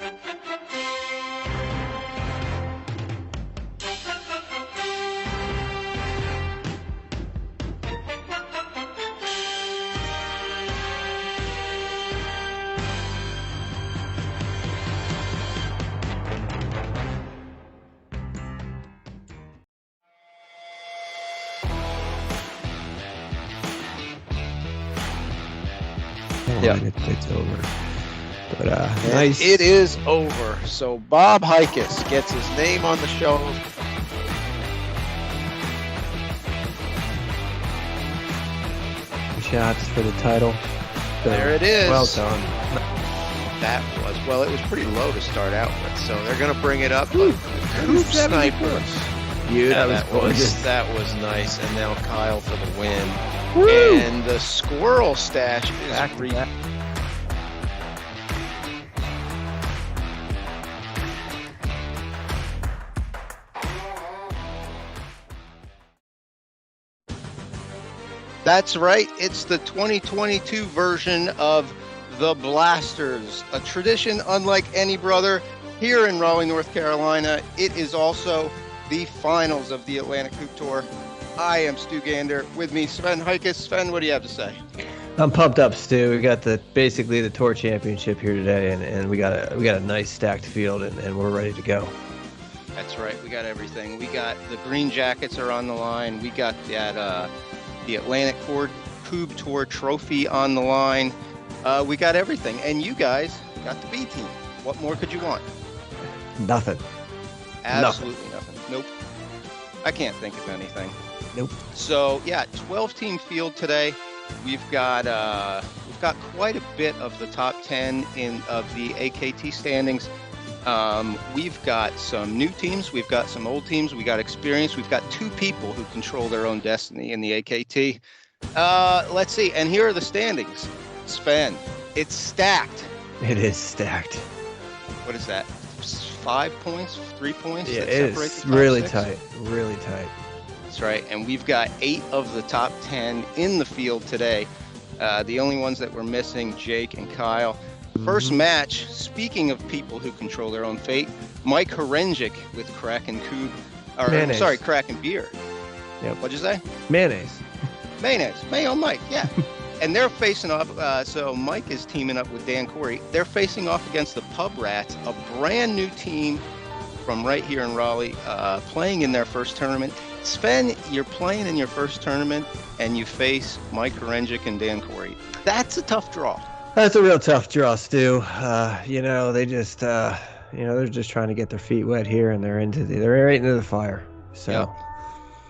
Yeah, it's over. But nice. It is over. So Bob Hikus gets his name on the show. Shots for the title. There it is. Well done. That was, well, it was pretty low to start out with, so they're going to bring it up. Ooh, Coop Snipers. Yeah, that was nice. And now Kyle for the win. Woo! And the squirrel stash is That's right. It's the 2022 version of the Blasters, a tradition unlike any brother here in Raleigh, North Carolina. It is also the finals of the Atlantic Coupe Tour. I am Stu Gander. With me, Sven Hikus. Sven, what do you have to say? I'm pumped up, Stu. We got basically the Tour Championship here today, and we got a nice stacked field, and we're ready to go. That's right. We got everything. We got the Green Jackets are on the line. We got that the Atlantic Coupe Tour trophy on the line. We got everything, and you guys got the B team. What more could you want? Nothing. Absolutely nothing. Nope. I can't think of anything. Nope. So yeah, 12-team field today. We've got quite a bit of the top 10 of the AKT standings. We've got some new teams. We've got some old teams. We got experience. We've got two people who control their own destiny in the AKT. Let's see. And here are the standings. Sven, it's stacked. It is stacked. What is that? 5 points? 3 points? Yeah, it is really tight. Really tight. That's right. And we've got 8 of the top 10 in the field today. The only ones that we're missing, Jake and Kyle. First match, speaking of people who control their own fate, Mike Horenjik with Kraken Beer. Yep. What'd you say? Mayonnaise. Mayo Mike, yeah. And they're facing off, so Mike is teaming up with Dan Corey. They're facing off against the Pub Rats, a brand new team from right here in Raleigh, playing in their first tournament. Sven, you're playing in your first tournament, and you face Mike Horenjik and Dan Corey. That's a tough draw. That's a real tough draw, Stu. They just, they're just trying to get their feet wet here, and they're right into the fire. So. Yep.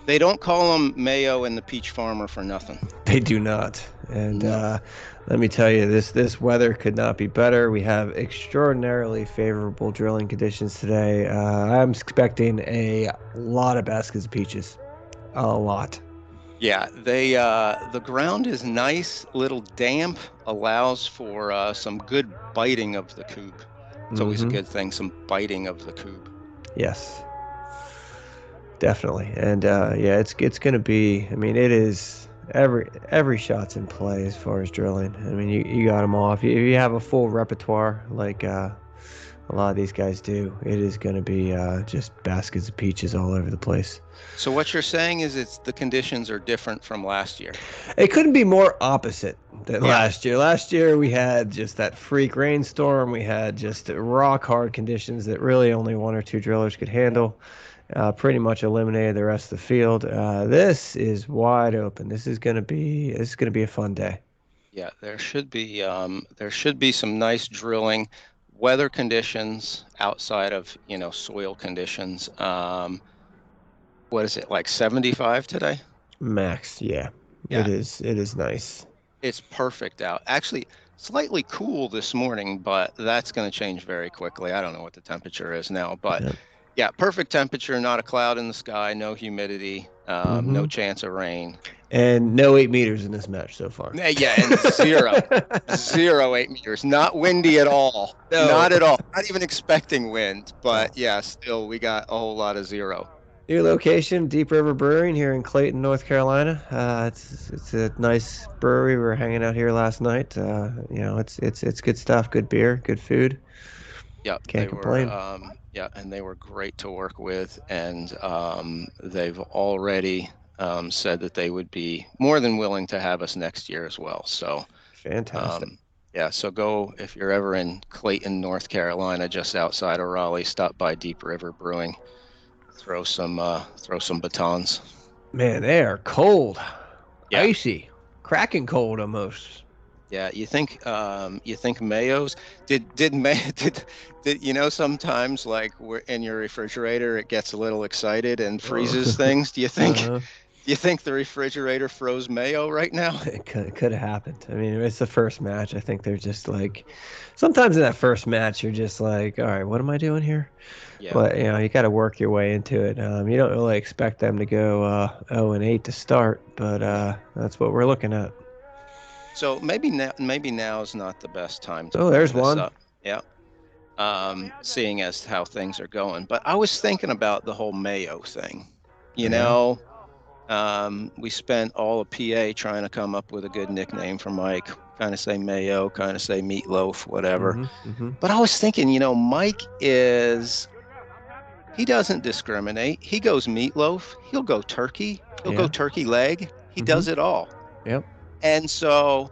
They don't call them Mayo and the Peach Farmer for nothing. They do not. And let me tell you, this weather could not be better. We have extraordinarily favorable drilling conditions today. I'm expecting a lot of baskets of peaches. A lot. Yeah, the ground is nice, little damp, allows for some good biting of the coupe. It's always a good thing, some biting of the coupe. Yes. Definitely. And it's going to be, it is every shot's in play as far as drilling. You got them all. If you have a full repertoire like a lot of these guys do, it is going to be just baskets of peaches all over the place. So what you're saying is the conditions are different from last year. It couldn't be more opposite than last year. Last year we had just that freak rainstorm. We had just rock hard conditions that really only one or two drillers could handle. Pretty much eliminated the rest of the field. This is wide open. This is going to be a fun day. Yeah, there should be some nice drilling. Weather conditions outside of soil conditions. What is it, like 75 today? Max, yeah. It is nice. It's perfect out. Actually, slightly cool this morning, but that's going to change very quickly. I don't know what the temperature is now, but yeah, perfect temperature, not a cloud in the sky, no humidity, no chance of rain. And no 8 meters in this match so far. Yeah, and zero 8 meters. Not windy at all. No. Not at all. Not even expecting wind, but yeah, still we got a whole lot of zero. New location, Deep River Brewing here in Clayton, North Carolina. It's a nice brewery. We were hanging out here last night. It's good stuff, good beer, good food. Yeah, Can't complain. and they were great to work with, and they've already said that they would be more than willing to have us next year as well. So, Fantastic. yeah, so go if you're ever in Clayton, North Carolina, just outside of Raleigh, stop by Deep River Brewing, throw some batons. Man, they are cold, Yeah, icy, cracking cold almost. yeah. You think Mayo's did May did you know sometimes like we're in your refrigerator it gets a little excited and freezes Uh, things. uh, Do you think the refrigerator froze Mayo right now? it could have happened. I mean, it's the first match. I think they're just like, sometimes in that first match, you're just like, all right, what am I doing here? Yeah. But you got to work your way into it. You don't really expect them to go 0-8 to start, but No. that's what we're looking at. So maybe now is not the best time to Oh, bring there's this one. up. Yeah. Seeing as how things are going. But I was thinking about the whole Mayo thing. You Yeah. know, we spent all of PA trying to come up with a good nickname for Mike. Kind of say Mayo, kind of say Meatloaf, whatever. Mm-hmm. Mm-hmm. But I was thinking, Mike he doesn't discriminate. He goes meatloaf, he'll go turkey, he'll go Yeah. turkey leg. He Mm-hmm. does it all. Yep. And so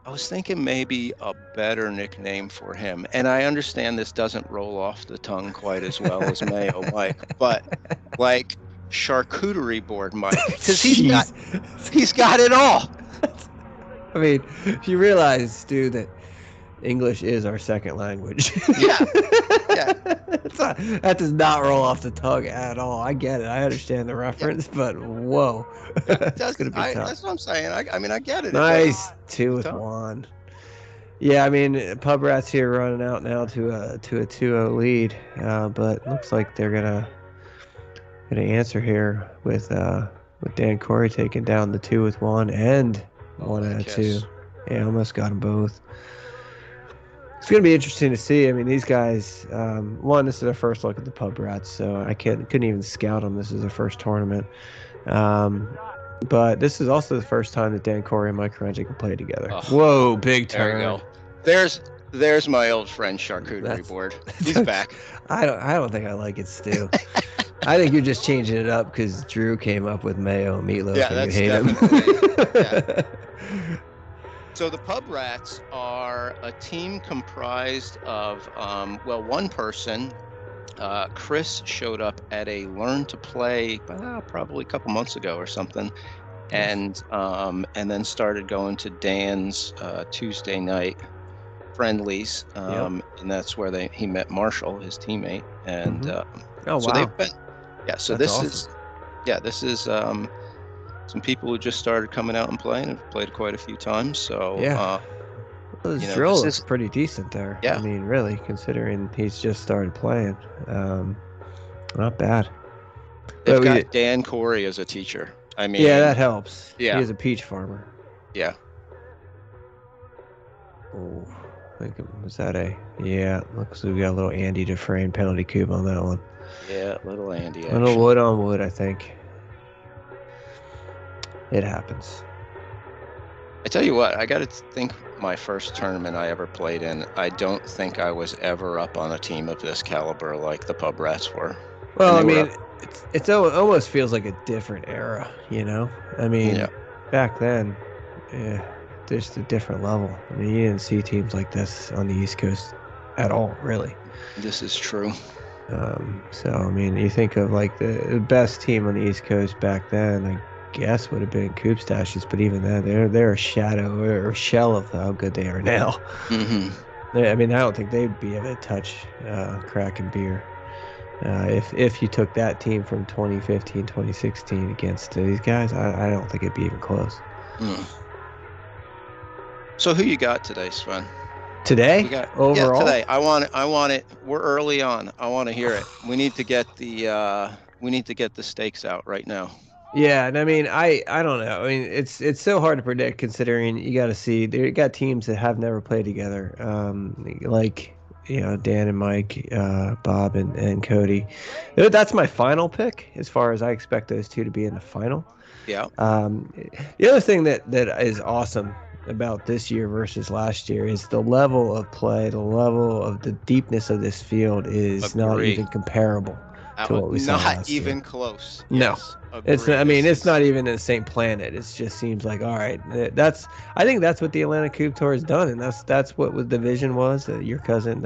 I was thinking maybe a better nickname for him. And I understand this doesn't roll off the tongue quite as well as Mayo Mike, but like charcuterie board Mike, because Jeez. he's got it all. I mean, you realize, Stu, that English is our second language. Yeah, yeah. That does not roll off the tongue at all. I get it. I understand the Yeah, reference, but whoa, yeah, it it's gonna doesn't. be tough. That's what I'm saying. I mean, I get it. It doesn't. Nice two with Tough. one. Yeah, I mean, Pub Rats here running out now to a 2-0 lead, but looks like they're gonna answer here with Dan Corey taking down the 2 with 1 and Oh, 1 that out of kiss. 2. Yeah, almost got them both. It's gonna be interesting to see. I mean, these guys. One, this is their first look at the Pub Rats, so I couldn't even scout them. This is their first tournament. But this is also the first time that Dan Corey and Mike Renji can play together. Oh, Whoa, big there turn. you go. There's my old friend charcuterie That's- board. He's back. I don't think I like it, Stu. I think you're just changing it up because Drew came up with Mayo and Meatloaf Yeah, and that's you hate him. definitely. Yeah. So the Pub Rats are a team comprised of, one person. Chris showed up at a Learn to Play probably a couple months ago or something, and then started going to Dan's Tuesday night friendlies, and that's where he met Marshall, his teammate, and Oh, so wow. they've been, yeah. So That's this is some people who just started coming out and playing, have played quite a few times. So Yeah. Well, his you know, drill this is is- pretty decent there. Yeah. I mean, really, considering he's just started playing. Not bad. they've But got Dan Corey as a teacher. I mean, yeah, that helps. Yeah. He is a peach farmer. yeah. Oh, I think was that a yeah? Looks like we got a little Andy Dufresne penalty cube on that one. Yeah, little Andy. A little wood on wood, I think. It happens. I tell you what, I got to think my first tournament I ever played in, I don't think I was ever up on a team of this caliber like the Pub Rats were. Well, I And they were mean, it almost feels like a different era, you know? I mean, Yeah. back then, yeah, just a different level. I mean, you didn't see teams like this on the East Coast at all, really. This is true. So, I mean, you think of like the best team on the East Coast back then, I guess would have been Coop Stashes, but even then, they're a shadow or a shell of how good they are now. Mm-hmm. I mean, I don't think they'd be able to touch Kraken Beer. If you took that team from 2015, 2016 against these guys, I don't think it'd be even close. Mm. So who you got today, Sven? Today, overall, Yeah, today. I want it. We're early on. I want to hear it. We need to get the stakes out right now. Yeah, and I mean, I don't know. I mean, it's so hard to predict considering you got to see they got teams that have never played together, like Dan and Mike, Bob and Cody. That's my final pick as far as I expect those two to be in the final. Yeah. The other thing that is awesome about this year versus last year is the level of play, the level of the deepness of this field is not Agree. even comparable to what we saw Not last even year. close. No. Yes, It's agree. I mean, This it's is not even in the same planet. It just seems like all right. I think that's what the Atlanta Coupe Tour has done, and that's what the vision was. Your cousin,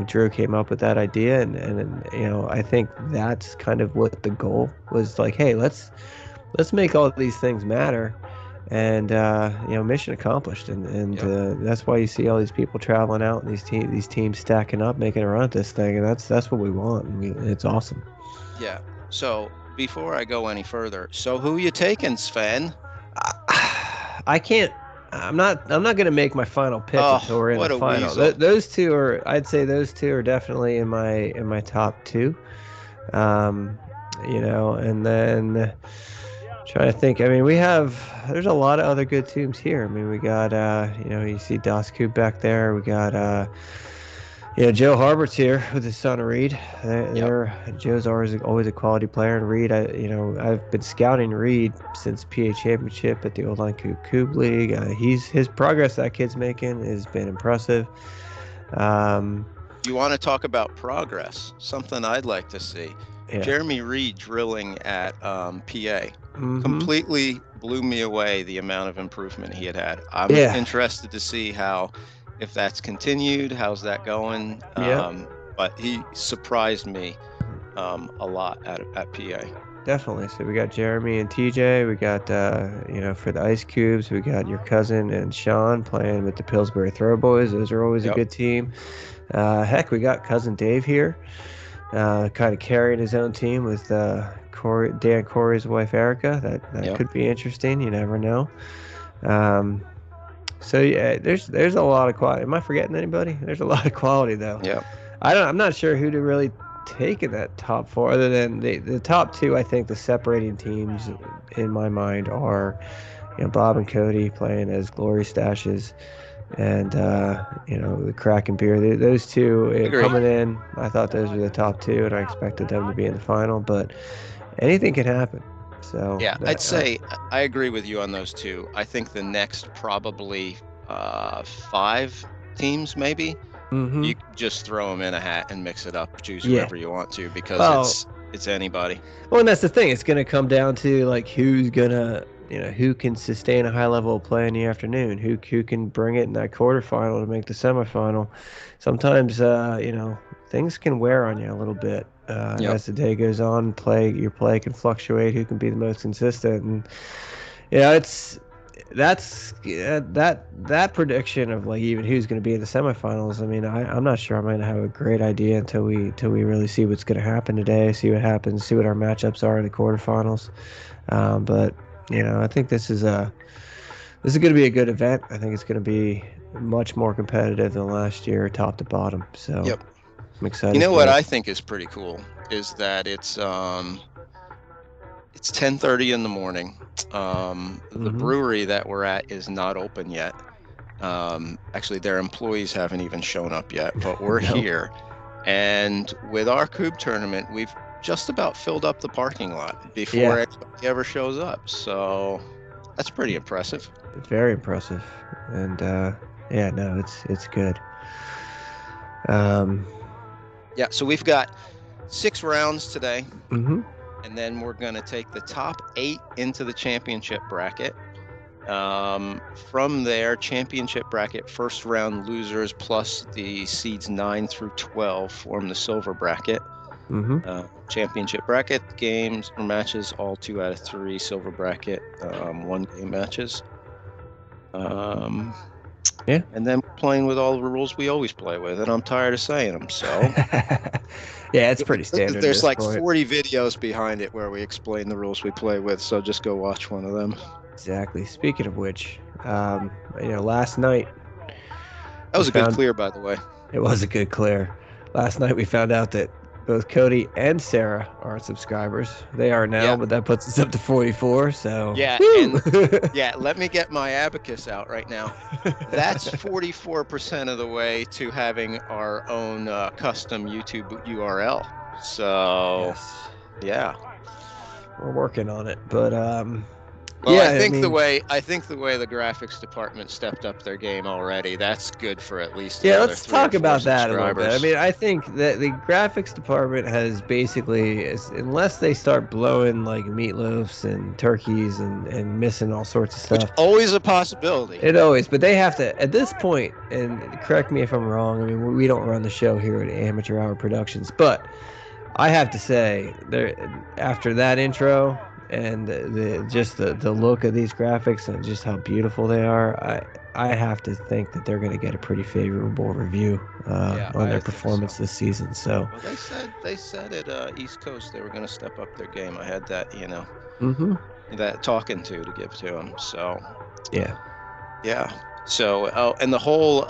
Drew came up with that idea, and I think that's kind of what the goal was. Like, hey, let's make all these things matter, and mission accomplished. And yep. that's why you see all these people traveling out, and these teams stacking up, making a run at this thing, and that's what we want. It's awesome. Yeah. So before I go any further, so who you taking, Sven? I can't. I'm not. I'm not going to make my final pick Oh, until we're in the what a final. weasel. Those two are. I'd say those two are definitely in my top two. Um, and then trying to think. I mean, there's a lot of other good teams here. I mean, we got you see Das Coop back there. We got Joe Harbert's here with his son Reed. Yep. Joe's always a quality player, and Reed, I've been scouting Reed since PA Championship at the Old Line Coupe League. His progress that kid's making has been impressive. You want to talk about progress? Something I'd like to see. Yeah. Jeremy Reed drilling at PA Mm-hmm. completely blew me away. The amount of improvement he had. I'm interested to see if that's continued. How's that going? Yeah. But he surprised me a lot at PA. Definitely. So we got Jeremy and TJ. We got for the Ice Cubes, we got your cousin and Sean playing with the Pillsbury Throwboys. Those are always a good team. Heck, we got cousin Dave here, kind of carrying his own team with Dan Corey's wife Erica. That could be interesting. You never know. So yeah, there's a lot of quality. Am I forgetting anybody? There's a lot of quality though. Yeah. I'm not sure who to really take in that top four, other than the top two. I think the separating teams in my mind are, Bob and Cody playing as Glory Stashes, and the Kraken Beer. Those two coming in, I thought those were the top two, and I expected them to be in the final. But anything can happen. So yeah, I'd say I agree with you on those two. I think the next probably 5 teams maybe. Mm-hmm. You just throw them in a hat and mix it up, choose whoever you want to, because it's anybody. Well, and that's the thing. It's going to come down to like who can sustain a high level of play in the afternoon, who can bring it in that quarterfinal to make the semifinal. Sometimes things can wear on you a little bit as the day goes on. Your play can fluctuate. Who can be the most consistent, and that prediction of like even who's going to be in the semifinals. I mean, I'm not sure. I might have a great idea until we really see what's going to happen today. See what happens. See what our matchups are in the quarterfinals. But I think this is going to be a good event. I think it's going to be much more competitive than last year, top to bottom. So I'm excited. You know what I think is pretty cool is that it's 10:30 in the morning. The brewery that we're at is not open yet. Actually, their employees haven't even shown up yet, but we're here. And with our Coupe tournament, we've just about filled up the parking lot before anybody ever shows up. So that's pretty impressive. It's very impressive. And it's good. So we've got 6 rounds today. Mm-hmm. And then we're going to take the top 8 into the championship bracket. From there, championship bracket, first round losers plus the seeds 9 through 12 form the silver bracket. Mm-hmm. Championship bracket games or matches, all 2 out of 3. Silver bracket, 1 game matches. And then playing with all the rules we always play with, and I'm tired of saying them, so. Yeah, it's pretty standard. There's like 40 videos behind it where we explain the rules we play with, so just go watch one of them. Exactly. Speaking of which, last night. That was a good clear, by the way. It was a good clear. Last night we found out that both Cody and Sarah are subscribers. They are now, but that puts us up to 44. So let me get my abacus out right now. That's 44% of the way to having our own custom YouTube URL. So we're working on it. But Well, Yeah, I think the mean, way the graphics department stepped up their game already, that's good for at least yeah, another let's 3 or talk 4 about that a little bit. I subscribers. mean, I think that the graphics department has basically, unless they start blowing like meatloafs and turkeys and missing all sorts of Which stuff, always a possibility. it always, but they have to, at this point, and correct me if I'm wrong, I mean, we don't run the show here at Amateur Hour Productions, but I have to say, there after that intro and the look of these graphics and just how beautiful they are, I have to think that they're going to get a pretty favorable review Yeah, on their I think so. performance this season. So, Well, they said at East Coast they were going to step up their game. I had that, hmm that talking to give to them. So, yeah, yeah. So, oh, and the whole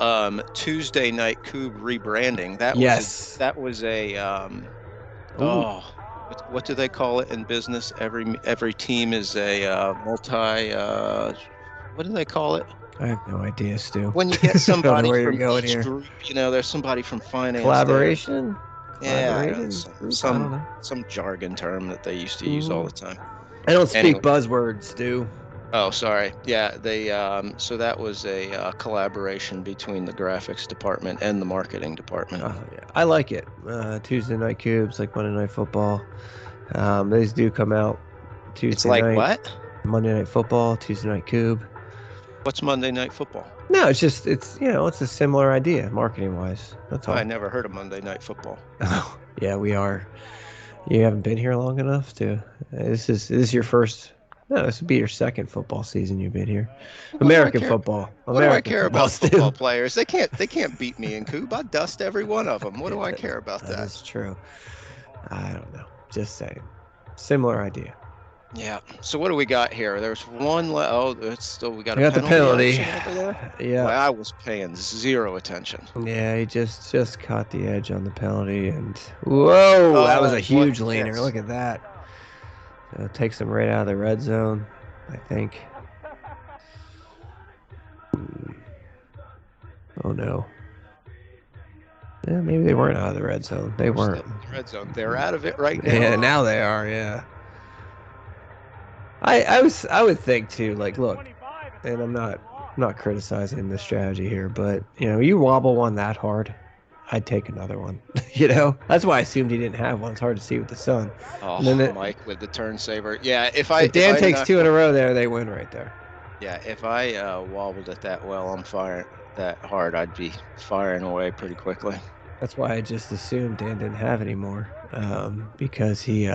Tuesday Night Kubb rebranding, yes, that was a ooh, what do they call it in business? Every team is a multi what do they call it? I have no idea, Stu. When you get I don't know somebody where you're from going each here. group, there's somebody from finance there. Collaboration, Yeah, I don't know, collaborating group. I don't know. some jargon term that they used to use all Mm, the time. I don't speak Anyway, buzzwords, Stu. oh, sorry. Yeah, they so that was a collaboration between the graphics department and the marketing department. Yeah. I like it. Tuesday night cubes, like Monday Night Football. These do come out It's Tuesday like night, what? Monday Night Football, Tuesday Night Cube. What's Monday Night Football? No, it's a similar idea, marketing wise. That's all. I never heard of Monday Night Football. Oh, yeah, we are. You haven't been here long enough to. This is your first. No, this would be your second football season you've been here. What do I American care? football. What do I American care football, about Stu. football players? They can't beat me in Kubb. I dust every one of them. What do I care about That that? is true. I don't know. Just saying. Similar idea. Yeah. So what do we got here? There's one. It's still we got I a got the penalty penalty. action over there. Yeah. Well, I was paying zero attention. Yeah, he just caught the edge on the penalty, and whoa, that was a Oh, huge what leaner. miss. Look at that. So it takes him right out of the red zone, I think. Oh no. Yeah, maybe they weren't out of the red zone. They weren't. Still in the red zone. They're out of it right now. Yeah, now they are. Yeah. I would think too. Like, look, and I'm not criticizing the strategy here, but you wobble one that hard, I'd take another one. That's why I assumed he didn't have one. It's hard to see with the sun. Oh, Then Mike with the turn saver. Yeah, if Dan takes knocked 2 in a row there, they win right there. Yeah, if I wobbled it that well, I'm firing that hard, I'd be firing away pretty quickly. That's why I just assumed Dan didn't have any more, because he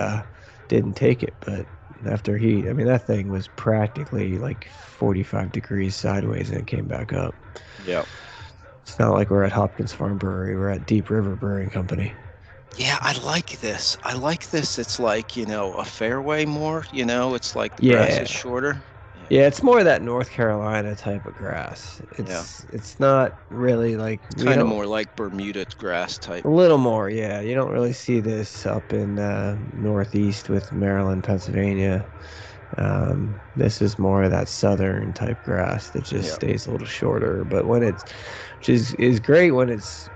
didn't take it. But after that thing was practically like 45 degrees sideways and it came back up. Yep. It's not like we're at Hopkins Farm Brewery. We're at Deep River Brewing Company. Yeah, I like this. It's like, a fairway more, it's like the grass is shorter. Yeah, it's more that North Carolina type of grass. It's not really like Kind of more like Bermuda grass type. A little more, yeah. You don't really see this up in Northeast with Maryland, Pennsylvania. This is more of that southern type grass that just stays a little shorter. But which is great when it's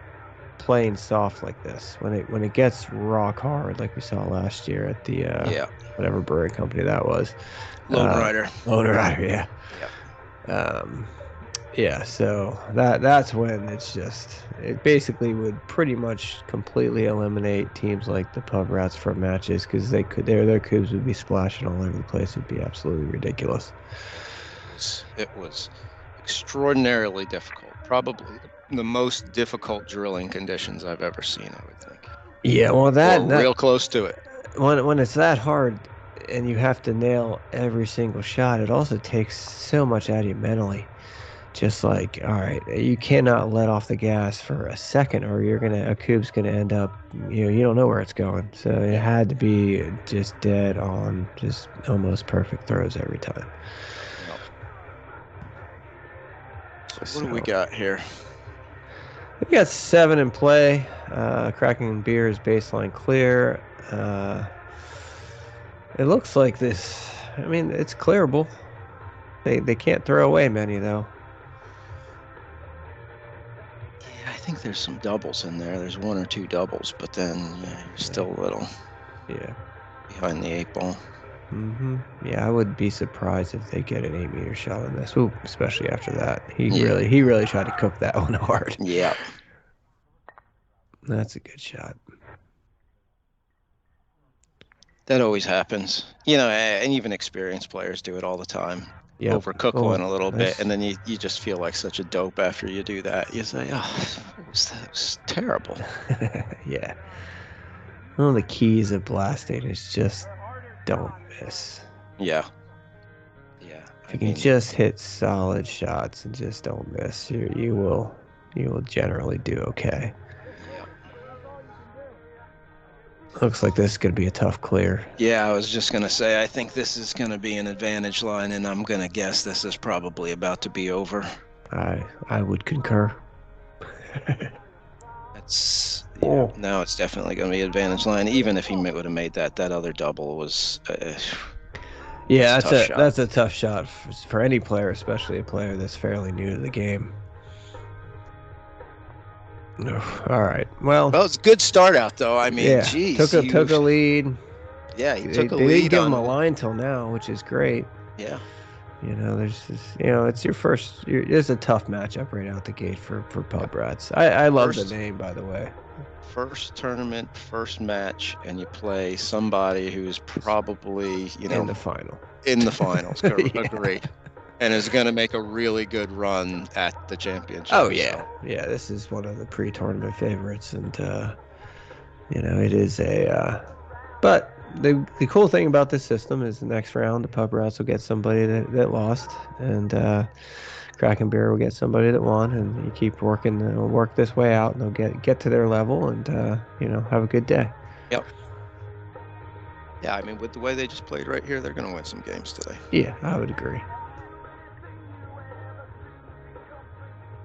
playing soft like this. When it gets rock hard, like we saw last year at the whatever brewing company that was. Lone Rider, yeah. Yeah, so that's when it basically would pretty much completely eliminate teams like the Pub Rats from matches because their Kubbs would be splashing all over the place. It'd be absolutely ridiculous. It was extraordinarily difficult. Probably the most difficult drilling conditions I've ever seen, I would think. Yeah, well, that real close to it. When it's that hard and you have to nail every single shot, it also takes so much out of you mentally. Just like, all right, you cannot let off the gas for a second or a Kubb's gonna end up, you don't know where it's going. So it had to be just dead on, just almost perfect throws every time. So what do we got here? We got 7 in play. Kraken Beer is baseline clear. It looks like this. I mean, it's clearable. They can't throw away many though. Yeah, I think there's some doubles in there. There's 1 or 2 doubles, but then you're still a little behind the 8 ball. Yeah, I would be surprised if they get an 8-meter shot on this. Ooh, especially after that. He Yeah. really tried to cook that one hard. Yeah. That's a good shot. That always happens. And even experienced players do it all the time. Yep. Overcook Oh, one a little bit, nice. and then you just feel like such a dope after you do that. You say, oh, what was that? It was terrible. Yeah. One of the keys of blasting is just don't miss. Yeah. Yeah. If you can just hit solid shots and just don't miss, you will generally do okay. Yeah. Looks like this is going to be a tough clear. Yeah, I was just going to say, I think this is going to be an advantage line, and I'm going to guess this is probably about to be over. I would concur. Now it's definitely going to be advantage line. Even if he would have made that other double was. Yeah, that's a tough shot for any player, especially a player that's fairly new to the game. All right. Well, it's a good start out though. I mean, geez, took a lead. Yeah, he took a lead. They didn't give him a line till now, which is great. Yeah. There's just, it's your first. It's a tough matchup right out the gate for Pub Rats. I love the name, by the way. First tournament, first match, and you play somebody who's probably in the final. In the finals, agree, and is going to make a really good run at the championship. Oh yeah, so. Yeah. This is one of the pre-tournament favorites, and it is a. But the cool thing about this system is the next round the Pub Rats will get somebody that lost, and Kraken Beer will get somebody that won, and you keep working, work this way out, and they'll get to their level, and have a good day. Yep. Yeah, I mean, with the way they just played right here, they're going to win some games today. Yeah, I would agree.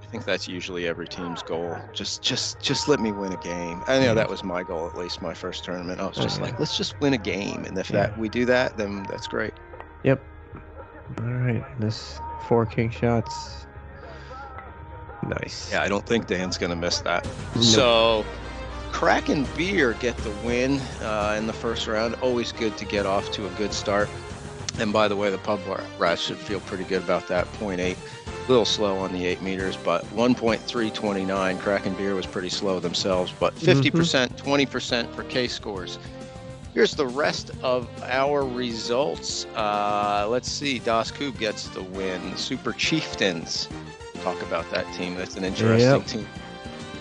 I think that's usually every team's goal. Just let me win a game. I know that was my goal, at least my first tournament. I was just like, let's just win a game, and if we do that, then that's great. Yep. All right, this 4 king shots. Nice. Yeah, I don't think Dan's going to miss that. No. So, Kraken Beer get the win in the first round. Always good to get off to a good start. And by the way, the Pub Rats should feel pretty good about that. 0.8. A little slow on the 8 meters, but 1.329. Kraken Beer was pretty slow themselves, but 50%, 20% for K scores. Here's the rest of our results. Let's see. Tues Kubb gets the win. Super Chieftains. Talk about that team. That's an interesting team.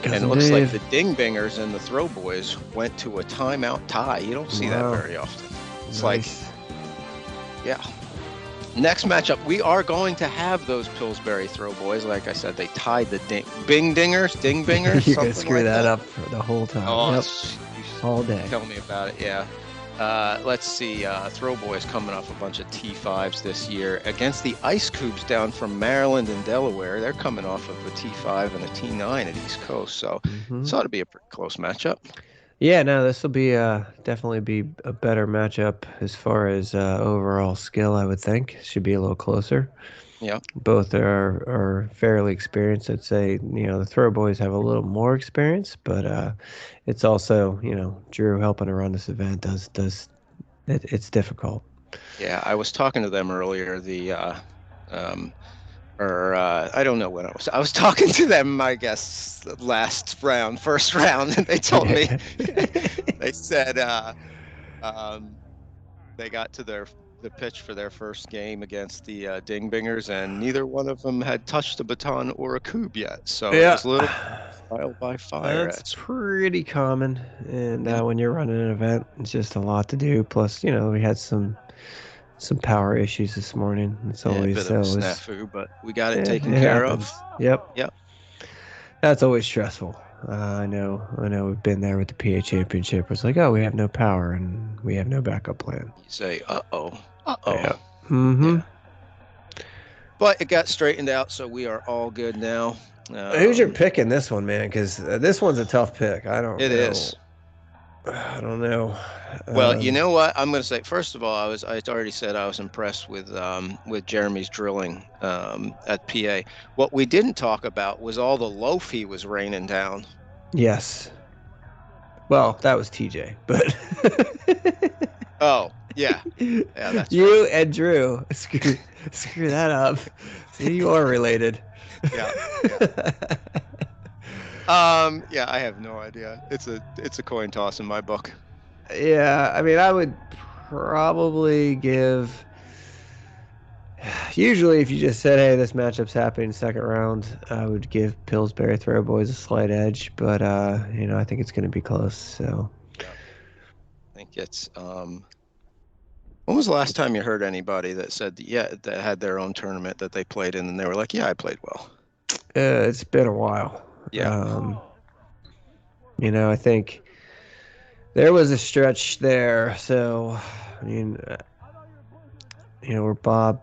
And it looks like the Dingbingers and the Throwboys went to a timeout tie. You don't see that very often. It's yeah. Next matchup, we are going to have those Pillsbury Throwboys. Like I said, they tied the Dingbingers. You're going to screw that up for the whole time. Oh, all day. Tell me about it, yeah. Let's see, Throwboys coming off a bunch of T5s this year against the Ice Coubs down from Maryland and Delaware. They're coming off of a T5 and a T9 at East Coast, so this ought to be a pretty close matchup. Yeah, no, this will be definitely be a better matchup as far as overall skill. I would think should be a little closer. Yeah, both are fairly experienced. I'd say the Throwboys have a little more experience, but it's also Drew helping to run this event it's difficult. Yeah, I was talking to them earlier. I don't know when I was talking to them, I guess, first round, and they told me, they said they got to the pitch for their first game against the Dingbingers, and neither one of them had touched a baton or a Kubb yet. So it was a little trial by fire. That's pretty common, and when you're running an event, it's just a lot to do. Plus, we had some power issues this morning. It's always a bit of a snafu, but we got it taken care of. Yep. That's always stressful. I know we've been there with the PA Championship. It's like, oh, we have no power and we have no backup plan. You say, uh-oh. Yeah. Yeah. But it got straightened out, so we are all good now. Who's your pick in this one, man? Because this one's a tough pick. It is. I don't know. Well, you know what? I'm going to say, first of all, I already said I was impressed with Jeremy's drilling at PA. What we didn't talk about was all the loaf he was raining down. Yes. Well, that was TJ, but. Oh, Yeah. Yeah, that's You right. and Drew. Screw that up. See, you are related. Yeah. Yeah. Yeah, I have no idea. It's a coin toss in my book. Yeah, I mean, I would probably give. Usually, if you just said, "Hey, this matchup's happening second round," I would give Pillsbury Throwboys a slight edge. But I think it's going to be close. So, Yeah. I think it's when was the last time you heard anybody that said yeah that had their own tournament that they played in and they were like, yeah, I played well. it's been a while. Yeah. I think there was a stretch there. So, I mean, where Bob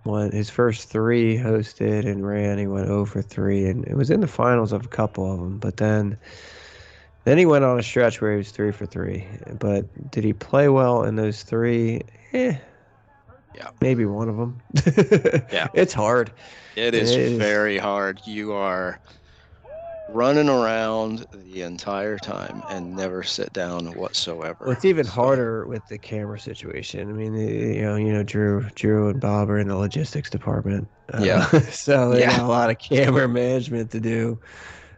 won his first three hosted and ran, he went 0 for 3, and it was in the finals of a couple of them. But then he went on a stretch where he was 3 for 3. But did he play well in those three? Yeah. Maybe one of them. Yeah. It's hard. It It is is. very hard. You are running around the entire time and never sit down whatsoever. Well, it's even So, harder with the camera situation. I mean, Drew and Bob are in the logistics department, yeah. so they Yeah. got a lot of camera management to do,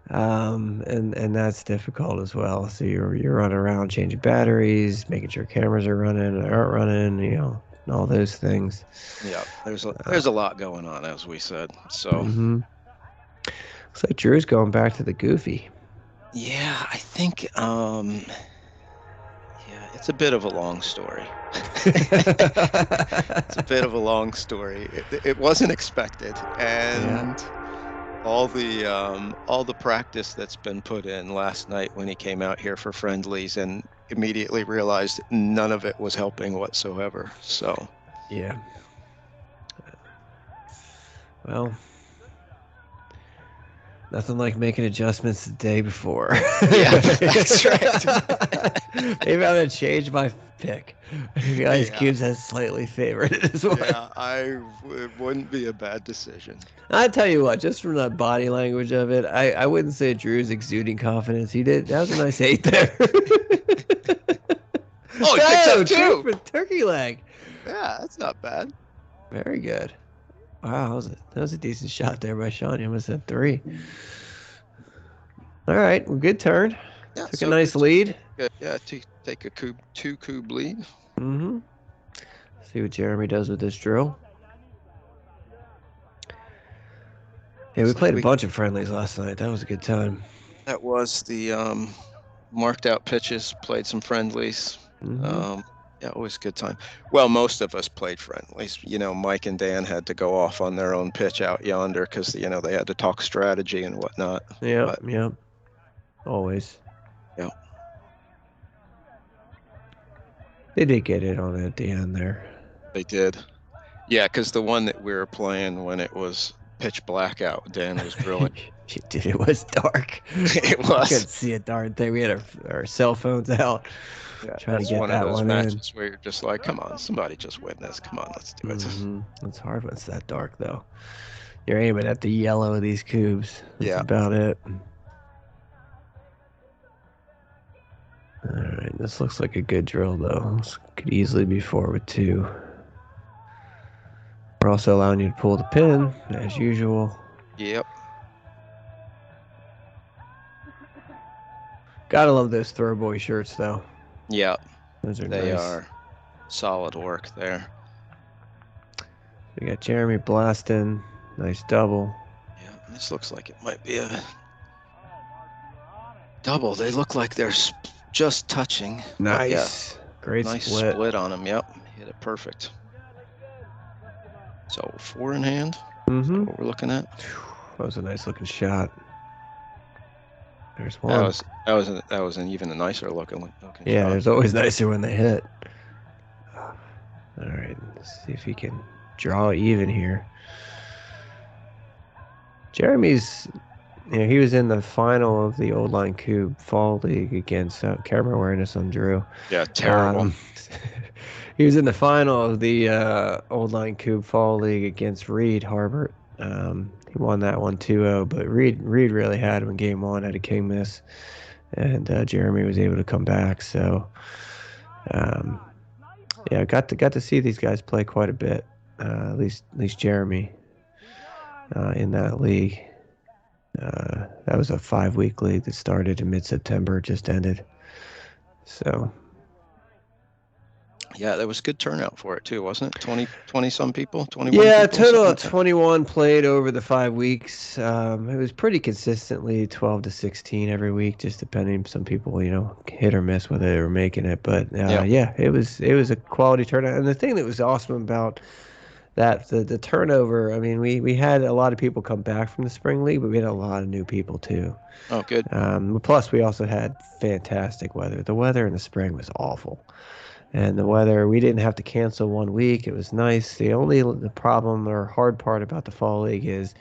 and that's difficult as well. So you're running around changing batteries, making sure cameras are running or aren't running, and all those things. Yeah. There's a lot going on, as we said. So, Mm-hmm. Looks like Drew's going back to the goofy. yeah, I think yeah, it's a bit of a long story. It's a bit of a long story. It wasn't expected, Yeah. and all the practice that's been put in last night when he came out here for friendlies and immediately realized none of it was helping whatsoever. So, Yeah. Well, nothing like making adjustments the day before. yeah, that's right. Maybe I'm gonna change my pick. Maybe Ice Yeah. Cubes has slightly favored this one. Yeah, it wouldn't be a bad decision. I tell you what, just from the body language of it, I wouldn't say Drew's exuding confidence. He did. That was a nice 8 there. Oh, he picks up Drew two. for turkey leg. Yeah, that's not bad. Very good. Wow, that was a decent shot there by Sean. You almost had 3. All right, well, good turn. Yeah, Took a nice lead. Good. Yeah, take a two cube lead. Mm-hmm. See what Jeremy does with this drill. Yeah, we played a bunch of friendlies last night. That was a good time. That was the marked out pitches. Played some friendlies. Mm-hmm. Yeah, always a good time. Well, most of us played friendlies. Mike and Dan had to go off on their own pitch out yonder because they had to talk strategy and whatnot. Yeah, yeah. Always. Yeah. They did get it on it at the end there. They did. Yeah, because the one that we were playing when it was pitch blackout, Dan was drilling. Dude, it was dark. It was. I couldn't see a darn thing. We had our cell phones out. Yeah, trying to get one that of those one matches in. where you're just like, come on, somebody just win this. Come on, let's do it. Mm-hmm. It's hard when it's that dark, though. You're aiming at the yellow of these cubes. That's about it. All right, this looks like a good drill, though. This could easily be 4 with 2. We're also allowing you to pull the pin, as usual. Yep. Gotta love those Throwboy shirts, though. Yeah. Those are They nice. are solid work there. We got Jeremy blasting. Nice double. Yeah, this looks like it might be a double. They look like they're just touching. Nice. Yeah, Great nice split. on them. Yep. Hit it perfect. So 4 in hand. Mm-hmm. What we're looking at. That was a nice looking shot. There's one. That was an even a nicer looking yeah, shot. it's always nicer when they hit. All right, let's see if he can draw even here. Jeremy's, he was in the final of the Old Line Cube Fall League against camera awareness on Drew. Yeah, terrible. He was in the final of the Old Line Cube Fall League against Reed Harbert. He won that one 2-0, but Reed really had him in game 1, had a king miss, and Jeremy was able to come back. So, Yeah, I got to see these guys play quite a bit. At least Jeremy in that league. That was a 5-week league that started in mid-September, just ended. So Yeah, there was good turnout for it too, wasn't it? 20 some people, 21 yeah, a people, total something of like that. 21 played over the 5 weeks. It was pretty consistently 12 to 16 every week, just depending. Some people, hit or miss whether they were making it. But Yeah. yeah, it was a quality turnout. And the thing that was awesome about that the turnover. I mean, we had a lot of people come back from the spring league, but we had a lot of new people too. Oh, good. Plus, we also had fantastic weather. The weather in the spring was awful. And the weather, we didn't have to cancel 1 week. It was nice. The problem or hard part about the fall league is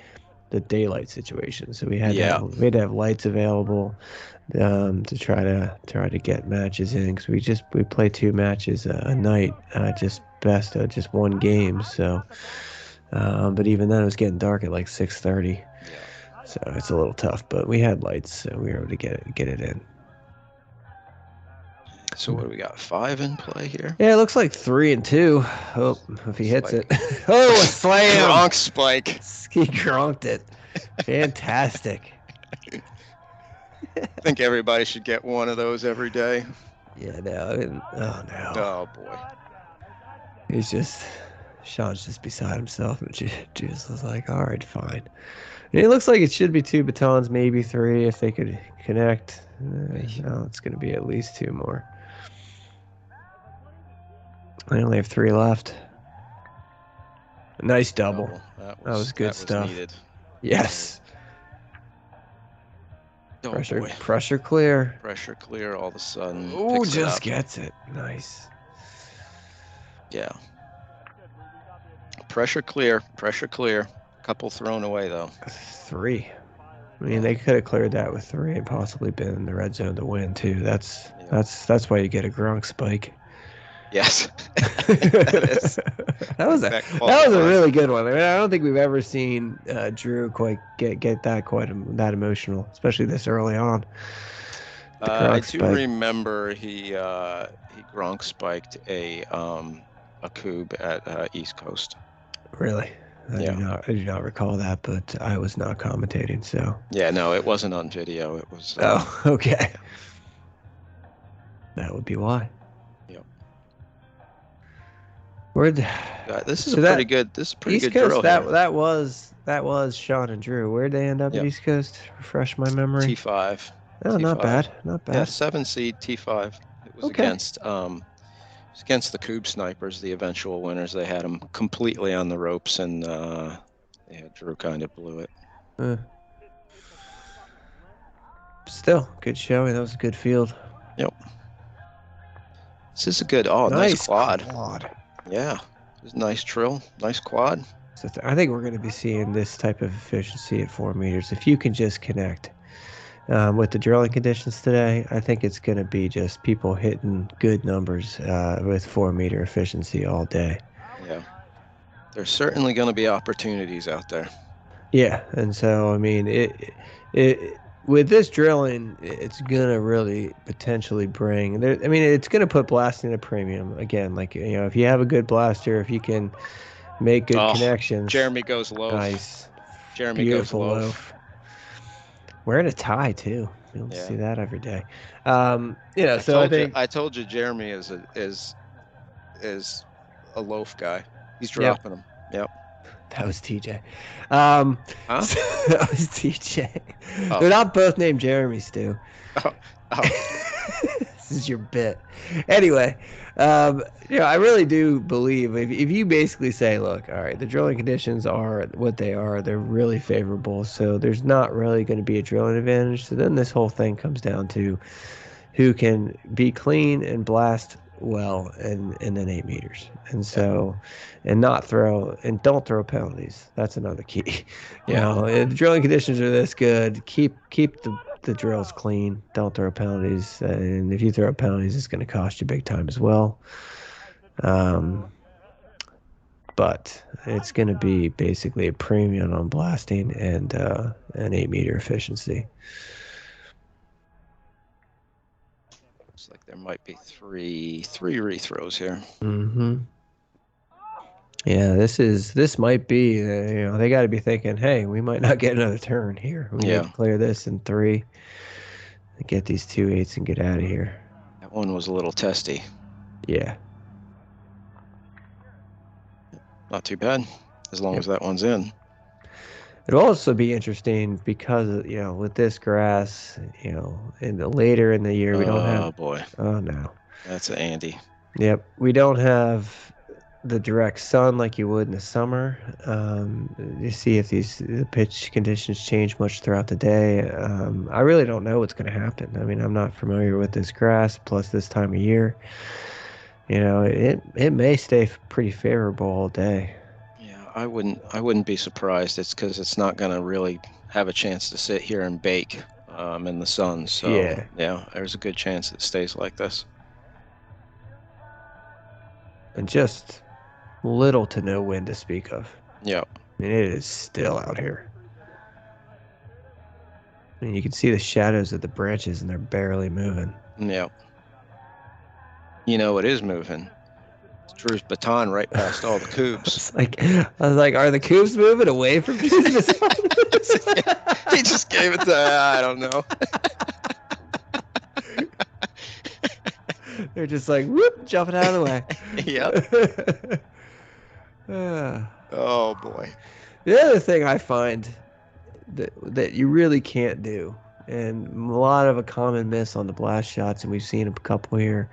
the daylight situation. So Yeah. we had to have lights available to try to get matches in because we play 2 matches a night, just best of just one game. So, but even then, it was getting dark at like 6:30. Yeah. So it's a little tough. But we had lights, so we were able to get it in. So what do we got? 5 in play here. Yeah, it looks like 3 and 2. Oh, if he hits Spike. it. Oh, a slam! Gronk spike. He gronked it. Fantastic. I think everybody should get one of those every day. Yeah, no. Oh, no. Oh boy. Sean's just beside himself. And Jesus was like, all right, fine. And it looks like it should be 2 batons, maybe 3 if they could connect. No, it's going to be at least 2 more. I only have 3 left. Nice double. That was good stuff. Needed. Yes. Oh, Pressure boy. Pressure clear. Pressure clear all of a sudden. Oh, just gets it. Nice. Yeah. Pressure clear. Couple thrown away though. 3. I mean, they could have cleared that with 3 and possibly been in the red zone to win too. That's why you get a Gronk spike. Yes. that was a really good one. I mean, I don't think we've ever seen Drew quite get that emotional, especially this early on. I do remember he Gronk spiked a Kubb at East Coast. Really? I do not recall that, but I was not commentating, so. Yeah, no, it wasn't on video. It was. Oh, okay. That would be why. Yep. This is pretty good. This is pretty East good Coast, drill here. That was Sean and Drew. Where'd they end up at East Coast? Refresh my memory. T5. Oh, T5. not bad. Yeah, 7 seed T5. It was against the Kubb snipers, the eventual winners. They had them completely on the ropes, and Drew kind of blew it. Still, good showing. That was a good field. Yep. This is a good. Oh, nice quad. Yeah, this is a nice trill, nice quad. So I think we're going to be seeing this type of efficiency at 4 meters. If you can just connect with the drilling conditions today, I think it's going to be just people hitting good numbers with 4-meter efficiency all day. Yeah, there's certainly going to be opportunities out there. Yeah, and so I mean, it with this drilling, it's gonna really potentially bring. I mean, it's gonna put blasting at a premium again. Like if you have a good blaster, if you can make good connections. Jeremy goes loaf. Nice. Jeremy Beautiful goes loaf. Wearing a tie too. You don't see that every day. I told you Jeremy is a loaf guy. He's dropping them. Yep. That was TJ. That was TJ. Oh. They're not both named Jeremy, Stu. Oh. This is your bit. Anyway, I really do believe if you basically say, look, all right, the drilling conditions are what they are. They're really favorable. So there's not really going to be a drilling advantage. So then this whole thing comes down to who can be clean and blast well and then 8 meters, and so don't throw penalties. That's another key. If the drilling conditions are this good, keep the drills clean. Don't throw penalties, and if you throw penalties, it's going to cost you big time as well. But it's going to be basically a premium on blasting and an 8-meter efficiency. Looks like there might be three rethrows here. Mm-hmm. Yeah, this might be, they got to be thinking, hey, we might not get another turn here. We need to clear this in 3 and get these 2-8s and get out of here. That one was a little testy. Yeah. Not too bad, as long as that one's in. It'll also be interesting because, with this grass, later in the year, we don't have. Oh, boy. Oh, no. That's an Andy. Yep. We don't have the direct sun like you would in the summer. You see if the pitch conditions change much throughout the day. I really don't know what's going to happen. I mean, I'm not familiar with this grass, plus this time of year. It may stay pretty favorable all day. Yeah, I wouldn't be surprised. It's because it's not going to really have a chance to sit here and bake in the sun. So yeah, there's a good chance it stays like this. And just little to no wind to speak of. Yep. I mean, it is still out here. I mean, you can see the shadows of the branches, and they're barely moving. Yep. What is moving? It's Drew's baton right past all the Kubbs. I was like, are the Kubbs moving away from Drew's baton? He just gave it to, I don't know. They're just like, whoop, jumping out of the way. Yep. Oh, boy. The other thing I find that you really can't do, and a lot of a common miss on the blast shots, and we've seen a couple here,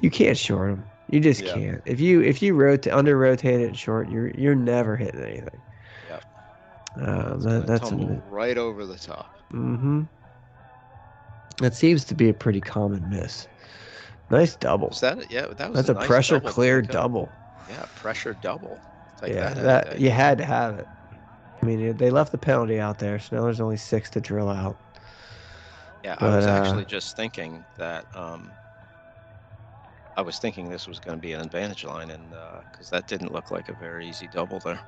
you can't short them. You just can't. If you under rotate it and short, you're never hitting anything. Yep. That's right over the top. Mm-hmm. That seems to be a pretty common miss. Nice double. Was that? Yeah, that was. That's a nice pressure double clear double. Yeah, pressure double. That you had to have it. I mean, they left the penalty out there, so now there's only 6 to drill out. Yeah, I was actually just thinking that. I was thinking this was going to be an advantage line, and because that didn't look like a very easy double there.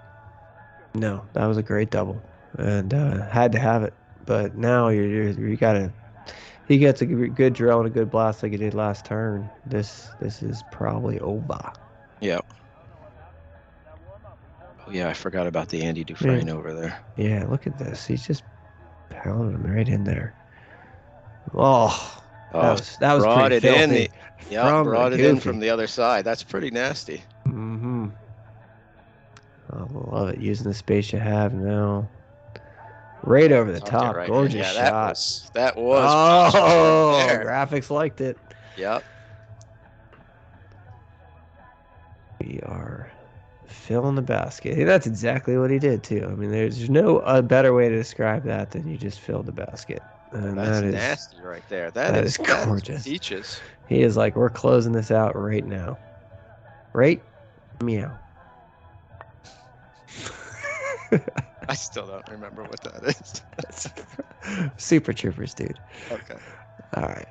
No, that was a great double, and had to have it. But now you gotta. He gets a good drill and a good blast like he did last turn. This is probably over. Yep. Oh yeah, I forgot about the Andy Dufresne over there. Yeah, look at this. He's just pounding him right in there. Oh, that was brought pretty it filthy. Brought it in from the other side. That's pretty nasty. Mm-hmm. I love it. Using the space you have now. Right over the top. Right, gorgeous shot. That was. Oh, graphics liked it. Yep. We are filling the basket. Hey, that's exactly what he did too. I mean, there's no better way to describe that than you just filled the basket. And that's nasty right there. That is gorgeous. Peaches. He is like, we're closing this out right now. Right? Meow. I still don't remember what that is. Super Troopers, dude. Okay. All right.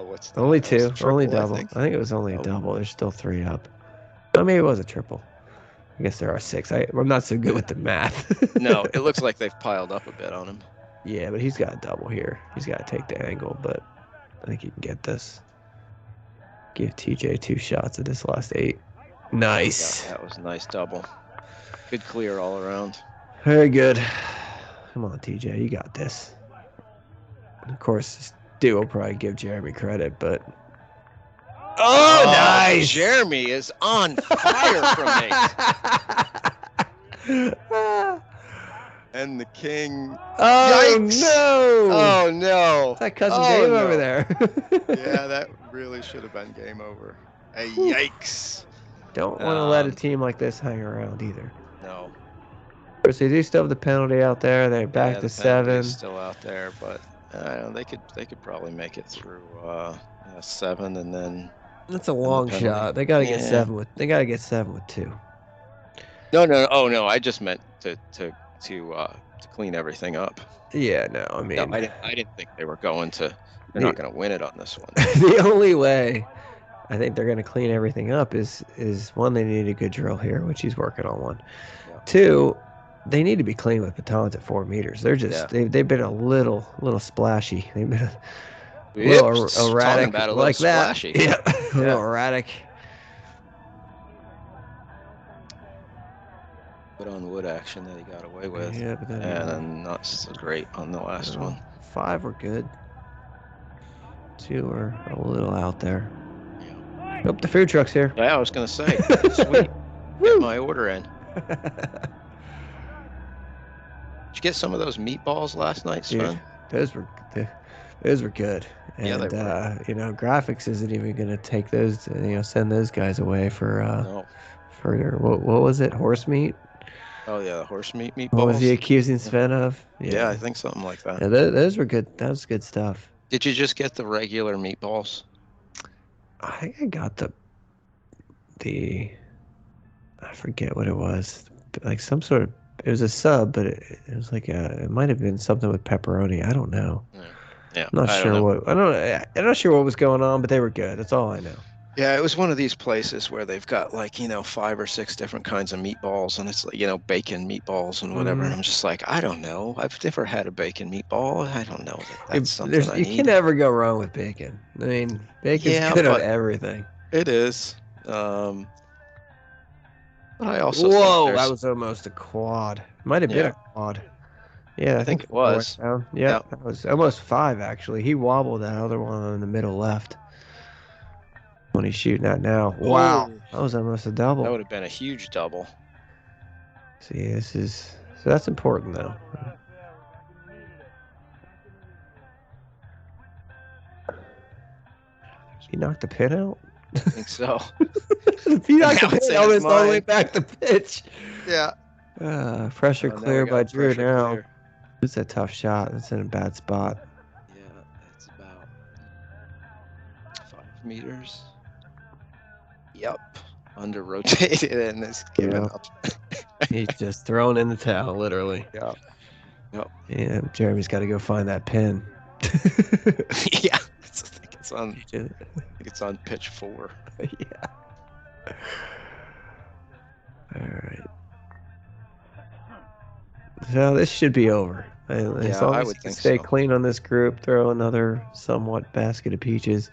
What's only 2? Triple, only double. I think it was only a double. There's still 3 up. Oh, maybe it was a triple. I guess there are 6. I'm not so good with the math. No, it looks like they've piled up a bit on him. Yeah, but he's got a double here. He's got to take the angle, but I think he can get this. Give TJ 2 shots at this last 8. Nice. Yeah, that was a nice double. Good clear all around. Very good. Come on, TJ, you got this. Of course, Stu will probably give Jeremy credit, but... Oh, nice! Jeremy is on fire from 8. And the king... Oh, yikes! no! Oh, no! That cousin game over there. Yeah, that really should have been game over. Hey, yikes! Don't want to let a team like this hang around either. No. Of course, they do still have the penalty out there. They're back to 7. Still out there, but they could probably make it through 7, and then. That's a long shot. They got to get 7 with. They got to get 7 with 2. No. Oh no, I just meant to clean everything up. Yeah, no. I mean, no, I didn't think they were going to. They're not going to win it on this one. The only way I think they're going to clean everything up is one, they need a good drill here, which he's working on one. Yeah. 2, they need to be clean with batons at 4 meters. They're just they've been a little splashy. They've been little Talking erratic about a little like that. splashy. Yeah, a little erratic. Put on wood action that he got away with. Yeah, but then and not so great on the last one. 5 were good. 2 were a little out there. Yeah. Oh, the food truck's here. Yeah, I was gonna say, sweet. Get my order in. Did you get some of those meatballs last night, Sven? Dude, those were good. And Yeah, they were. you know, graphics isn't even gonna take those, send those guys away for No. for what was it? Horse meat? Oh yeah, the horse meat meatballs. What was he accusing Sven of? Yeah, I think something like that. Yeah, those were good. That was good stuff. Did you just get the regular meatballs? I think I got the I forget what it was. Like some sort of, it was a sub, but it was like it might have been something with pepperoni. I don't know. Yeah. I'm not sure what. I'm not sure what was going on, but they were good. That's all I know. Yeah, it was one of these places where they've got like, 5 or 6 different kinds of meatballs, and it's like, bacon meatballs and whatever. And I'm just like, I don't know. I've never had a bacon meatball. I don't know. That's something I need. You can never go wrong with bacon. I mean, bacon's good on everything. It is. But I also Whoa, that was almost a quad. Might have been a quad. Yeah, I think it was. Yeah, that was almost 5 actually. He wobbled that other one in the middle left. When he's shooting at now. Wow. That was almost a double. That would have been a huge double. See, so that's important though. He knocked the pin out? I think so. He knocked the pin almost all the way back the pitch. Yeah. Pressure clear by Drew now. It's a tough shot. It's in a bad spot. Yeah, it's about 5 meters. Yep. Under rotated and it's given up. He's just thrown in the towel, literally. Yeah. Yep. Yeah, Jeremy's got to go find that pin. Yeah. I think it's on pitch 4. Yeah. All right. So this should be over. As long as you can stay clean on this group, throw another somewhat basket of peaches.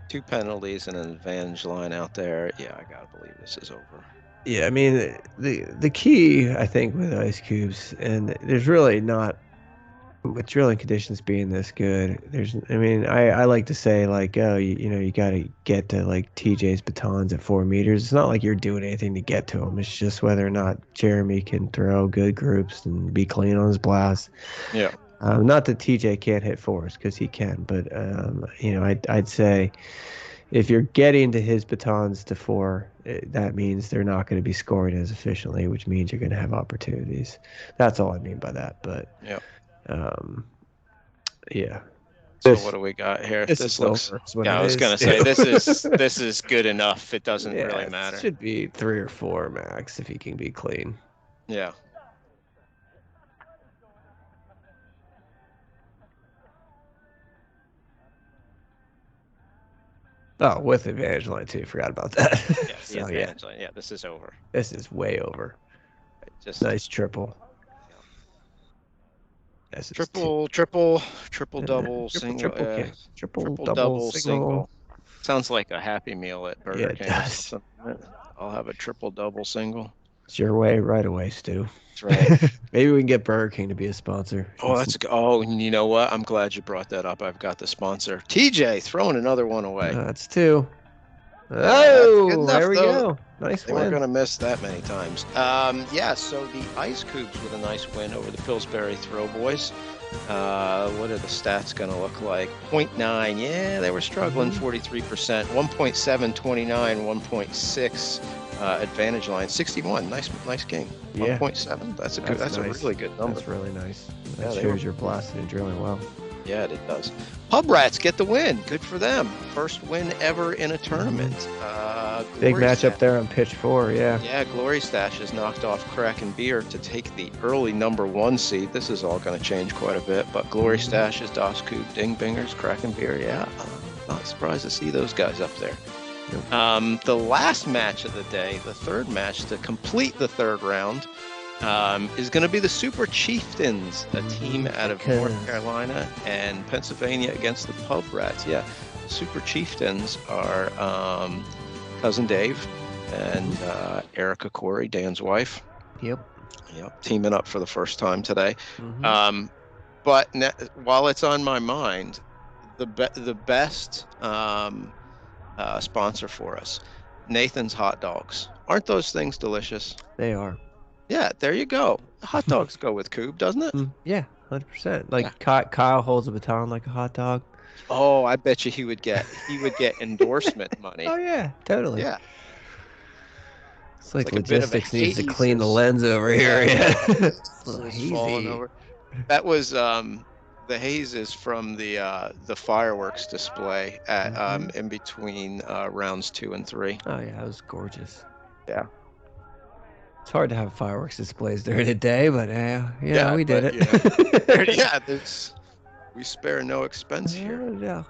2 penalties and an advantage line out there. Yeah, I gotta believe this is over. Yeah, I mean the key I think with ice cubes, and there's really not, with drilling conditions being this good. I like to say like, oh, you got to get to like TJ's batons at 4 meters. It's not like you're doing anything to get to them. It's just whether or not Jeremy can throw good groups and be clean on his blast. Yeah. Not that TJ can't hit 4s, because he can, but I'd say if you're getting to his batons to 4, that means they're not going to be scoring as efficiently, which means you're going to have opportunities. That's all I mean by that. But yeah. So what do we got here? This looks. Yeah, I was gonna say this is good enough. It doesn't really matter. It should be 3 or 4 max if he can be clean. Yeah. Oh, with advantage line too. Forgot about that. Yeah, advantage line. Yeah, this is over. This is way over. Just nice triple. Triple, double, single. Triple, double, single. Sounds like a Happy Meal at Burger King. Does. I'll have a triple, double, single. It's your way right away, Stu. That's right. Maybe we can get Burger King to be a sponsor. And you know what? I'm glad you brought that up. I've got the sponsor. TJ throwing another one away. That's 2. Oh, there we go. Nice win. We're going to miss that many times. So the Ice Cougs with a nice win over the Pillsbury Throwboys. What are the stats going to look like? 0.9. Yeah, they were struggling 43%. 1.7, 29, 1.6 advantage line. 61. Nice game. Yeah. 1.7. That's nice. A really good number. That's really nice. That shows you're blasting and drilling well. Yeah, it does. Pub Rats get the win. Good for them. First win ever in a tournament. Big matchup there on pitch 4, yeah. Yeah, Glory Stash has knocked off Kraken Beer to take the early number 1 seed. This is all going to change quite a bit, but Glory Stash is Das Kub, Ding Bingers, Kraken Beer. Yeah, not surprised to see those guys up there. Yep. The last match of the day, the third match to complete the third round, is going to be the Super Chieftains, a team out of North Carolina and Pennsylvania against the Pub Rats. Yeah, Super Chieftains are cousin Dave and Erica Corey, Dan's wife. Yep. Teaming up for the first time today. But while it's on my mind, the best sponsor for us, Nathan's Hot Dogs. Aren't those things delicious? They are. Yeah, there you go. Hot dogs go with Kubb, doesn't it? Yeah, 100%. Like Kyle holds a baton like a hot dog. Oh, I bet you he would get endorsement money. Oh yeah, totally. Yeah. It's like logistics needs to clean the lens over here. Yeah. It's a little hazy. Over. That was the haze is from the fireworks display at in between rounds 2 and 3. Oh yeah, it was gorgeous. Yeah. It's hard to have fireworks displays during the day, but we did it. Yeah, we spare no expense here. Yeah.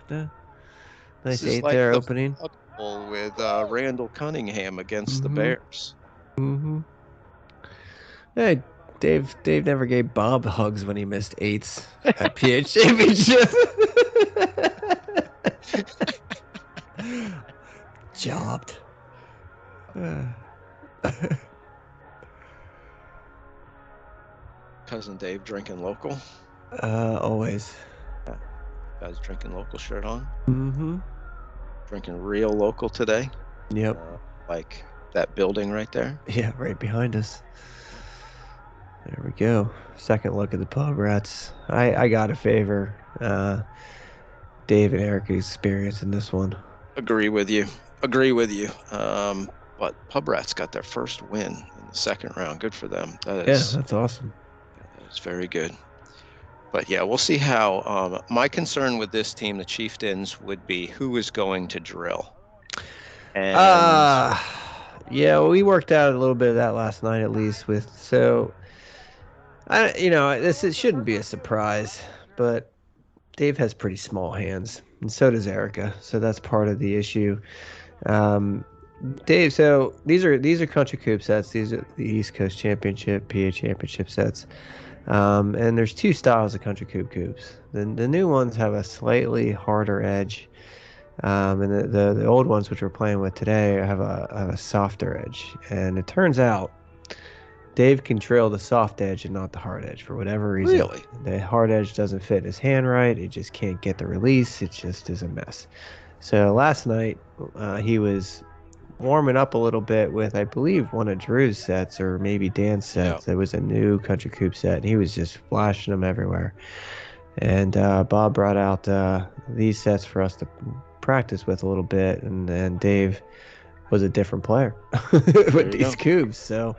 Nice 8 like there opening. With Randall Cunningham against the Bears. Hey, Dave never gave Bob hugs when he missed 8s at PH Championship. Jobbed. Cousin Dave drinking local. Always. Yeah. Guys drinking local shirt on. Drinking real local today. Yep. Like that building right there. Yeah, right behind us. There we go. Second look at the Pub Rats. I got to favor Dave and Erica's experience in this one. Agree with you. But Pub Rats got their first win in the second round. Good for them. That's awesome. It's very good. But yeah, we'll see how. My concern with this team, the Chieftains, would be who is going to drill. And we worked out a little bit of that last night, at least. It shouldn't be a surprise, but Dave has pretty small hands, and so does Erica. So that's part of the issue. Dave, so these are Country Kubb sets. These are the East Coast Championship, PA Championship sets. And there's 2 styles of Country Kubb Kubbs. The new ones have a slightly harder edge, and the old ones, which we're playing with today, have a softer edge. And it turns out Dave can drill the soft edge and not the hard edge for whatever reason. Really? The hard edge doesn't fit his hand right. He just can't get the release. It just is a mess. So last night he was warming up a little bit with, I believe, one of Drew's sets or maybe Dan's sets. It was a new Country Kubb set, and he was just flashing them everywhere. And Bob brought out these sets for us to practice with a little bit, and Dave was a different player with these Kubbs. So,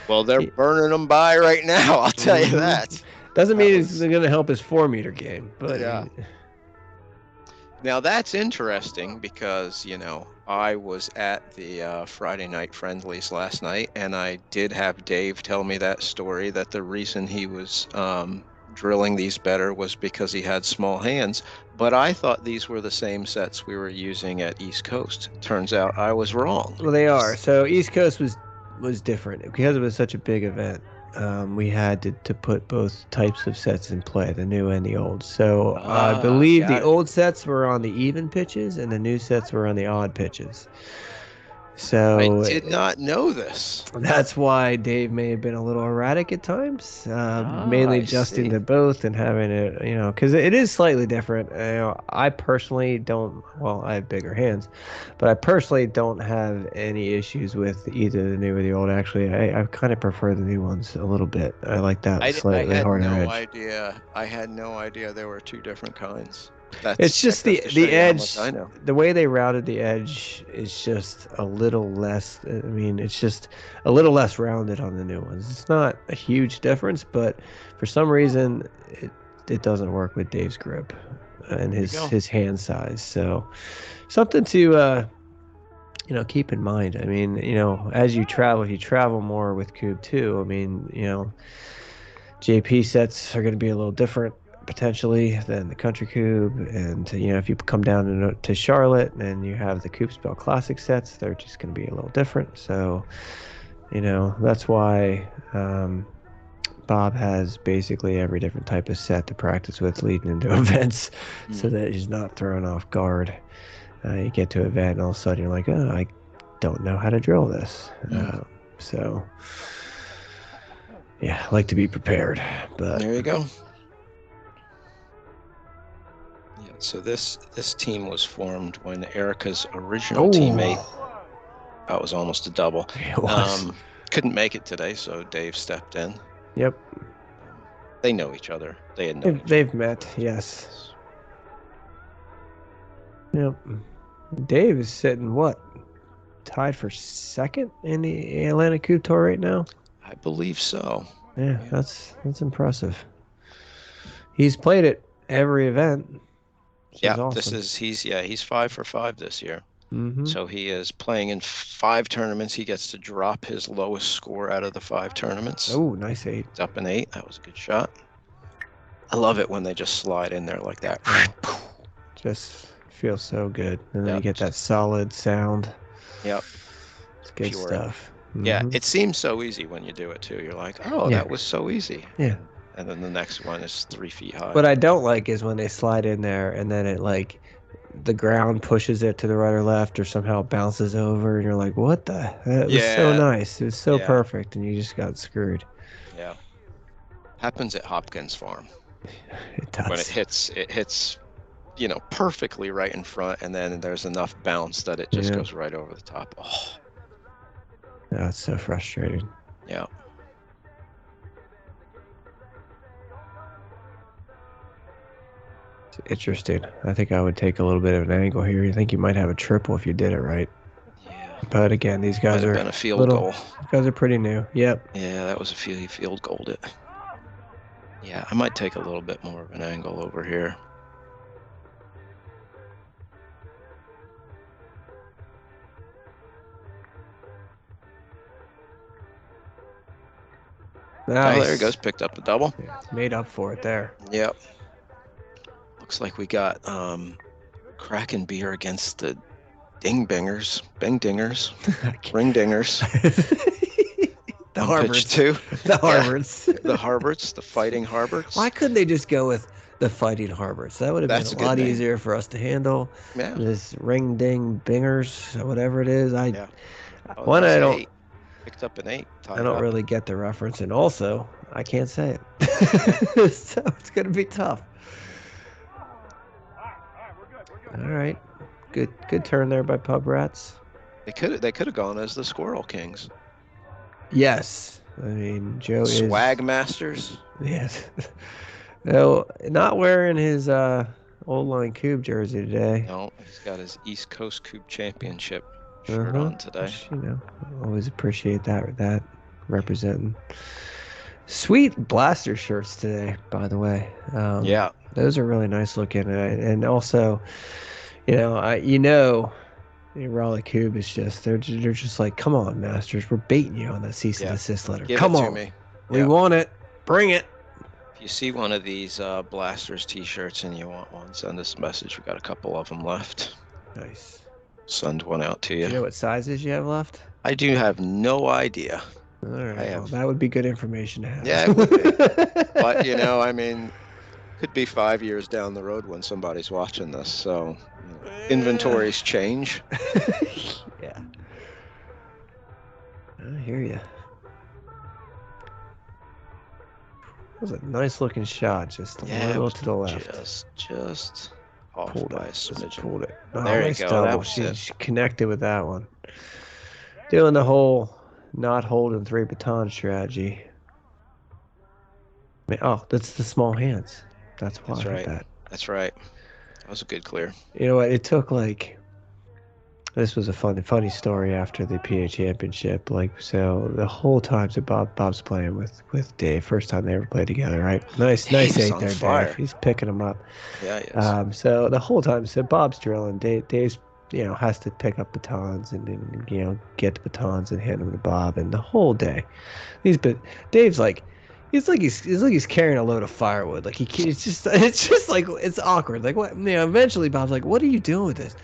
well, they're burning them by right now. I'll tell you that. Doesn't mean it's going to help his 4-meter game, but yeah. Now that's interesting because, I was at the Friday night friendlies last night, and I did have Dave tell me that story, that the reason he was drilling these better was because he had small hands. But I thought these were the same sets we were using at East Coast. Turns out I was wrong. Well, they are. So East Coast was different because it was such a big event. We had to put both types of sets in play, the new and the old. So I believe the old sets were on the even pitches and the new sets were on the odd pitches. So I did not know this. That's why Dave may have been a little erratic at times, mainly adjusting to both and having it, because it is slightly different. I personally don't, I have bigger hands, but I personally don't have any issues with either the new or the old. Actually, I kind of prefer the new ones a little bit. I like that slightly harder edge. I had no idea there were 2 different kinds. It's just the edge. The way they routed the edge is just a little less. It's just a little less rounded on the new ones. It's not a huge difference, but for some reason, it doesn't work with Dave's grip and his hand size. So something to keep in mind. As you travel, if you travel more with Kubb too, JP sets are going to be a little different potentially than the Country Kubb, and if you come down to Charlotte and you have the Kubb Spell Classic sets, they're just going to be a little different. So that's why Bob has basically every different type of set to practice with leading into events, so that he's not thrown off guard. You get to an event, and all of a sudden you're like, oh, I don't know how to drill this. So, yeah, I like to be prepared. But there you go. Yeah, so this team was formed when Erica's original teammate, that was almost a double, it was. couldn't make it today, so Dave stepped in. Yep. They know each other. They had known They've met, yes. Yep. Dave is sitting, tied for second in the Atlantic Coupe Tour right now? I believe so. Yeah, that's impressive. He's played at every event. Yeah, awesome. He's 5 for 5 this year. Mm-hmm. So he is playing in 5 tournaments. He gets to drop his lowest score out of the 5 tournaments. Oh, nice 8. It's up an 8. That was a good shot. I love it when they just slide in there like that. Just feels so good. And then Yep. you get that solid sound. Yep. It's good Pure. stuff. Yeah, Mhm. it seems so easy when you do it too. You're like, oh, Yeah. that was so easy. Yeah. And then the next one is 3 feet high. What I don't like is when they slide in there and then it the ground pushes it to the right or left or somehow bounces over and you're like, what the? That was so nice. It was so perfect and you just got screwed. Yeah. Happens at Hopkins Farm. It does. When it hits, perfectly right in front, and then there's enough bounce that it just goes right over the top. Oh. That's so frustrating. Yeah. It's interesting. I think I would take a little bit of an angle here. You think you might have a triple if you did it right. Yeah. But again, these guys Might have are been a field goal. These guys are pretty new. Yep. Yeah, that was a field goaled it. Yeah, I might take a little bit more of an angle over here. Nice. Oh, there he goes. Picked up the double. Yeah, made up for it there. Yep. Looks like we got Kraken Beer against the Bing Dingers, Ring Dingers. The On Harvards. pitch 2. The Harvards. The Harvards, the Fighting Harvards. Why couldn't they just go with the Fighting Harvards? That would have That's been a a lot good name. easier for us to handle. Yeah. This Ring Ding Bingers, whatever it is. Yeah. Oh, One, that's I don't. 8. Picked up an 8. I don't really get the reference, and also I can't say it, so it's gonna be tough. All right, good turn there by Pub Rats. They could have gone as the Squirrel Kings. Yes, I mean Joe is Swag Masters. Yes. No, not wearing his Old Line Coupe jersey today. No, he's got his East Coast Coupe Championship shirt on today. Which, always appreciate that representing. Sweet blaster shirts today, by the way. Yeah. Those are really nice looking, and also, Raleigh Coupe is just they're just like, come on, Masters, we're baiting you on that cease and desist letter. Give Come it to on, me. we want it, bring it. If you see one of these Blasters t-shirts and you want one, send us a message. We got a couple of them left. Nice. Send one out to Do you. you know what sizes you have left? I do have no idea. All right, I have. well, that would be good information to have. Yeah, it would be. But could be 5 years down the road when somebody's watching this. So inventories change. Yeah. I hear you. That was a nice looking shot, just a little to the left. Just off Pulled by a it. Just smidgen. pulled it. Oh, There you nice go. double. That was She it. connected with that one. Doing the whole not holding 3 baton strategy. That's the small hands. That's why That's I right. hit that. That's right. That was a good clear. You know what? It took this was a funny story after the PA championship. So the whole time, so Bob's playing with Dave. First time they ever played together, right? Nice Dave's 8 on there, fire. Dave. He's picking them up. Yeah, he is. So the whole time, Bob's drilling. Dave's has to pick up batons and get the batons and hand them to Bob. And the whole day, Dave's like. He's like he's carrying a load of firewood. Like it's just like it's awkward. Like what? Eventually Bob's like, "What are you doing with this?"